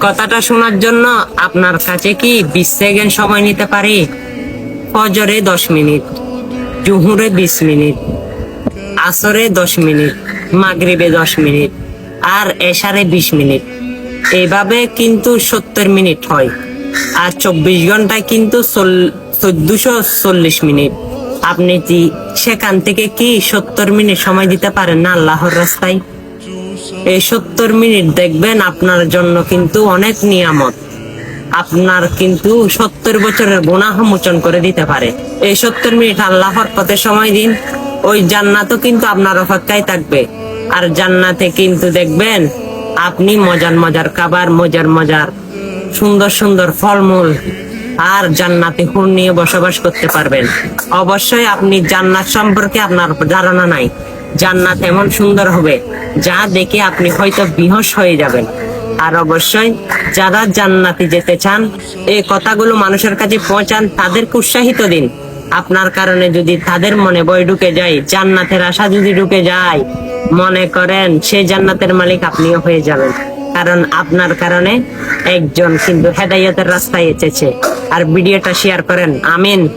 কথাটা শোনার জন্য আপনার কাছে কি 20 সেকেন্ড সময় নিতে পারি? ফজরে 10 মিনিট, জুহুরে 20 মিনিট, আসরে 10 মিনিট, মাগরিবে 10 মিনিট আর এশারে 20 মিনিট। এইভাবে কিন্তু 70 মিনিট হয়। আর 24 ঘন্টায় কিন্তু 1440 মিনিট। আপনি কি সেখান থেকে কি 70 মিনিট সময় দিতে পারেন না আল্লাহর রাস্তায়? এই 70 মিনিট দেখবেন আপনার জন্য কিন্তু অনেক নিয়ামত। আপনার কিন্তু 70 বছরের গুনাহ মোচন করে দিতে পারে। এই 70 মিনিট আল্লাহর পথে সময় দিন, ওই জান্নাতও কিন্তু আপনার অপেক্ষায় থাকবে। আর জান্নাতে কিন্তু দেখবেন আপনি মজার মজার খাবার, মজার মজার সুন্দর সুন্দর ফলমূল আর জান্নাতে হুর নিয়ে বসবাস করতে পারবেন। অবশ্যই আপনি জান্নাত সম্পর্কে আপনার ধারণা নাই। জান্নাত এমন সুন্দর হবে যা দেখে আপনি হয়তো বিহস হয়ে যাবেন। আর অবশ্যই যারা জান্নাতে যেতে চান, এই কথাগুলো মানুষের কাছে পৌঁছান, তাদেরকে উৎসাহিত দিন। আপনার কারণে যদি তাদের মনে ভয় ঢুকে যায়, জান্নাতের আশা যদি ঢুকে যায়, মনে করেন সেই জান্নাতের মালিক আপনিও হয়ে যাবেন। কারণ আপনার কারণে একজন কিন্তু হেদায়েতের রাস্তায় এসেছে। আর ভিডিওটা শেয়ার করেন। আমিন।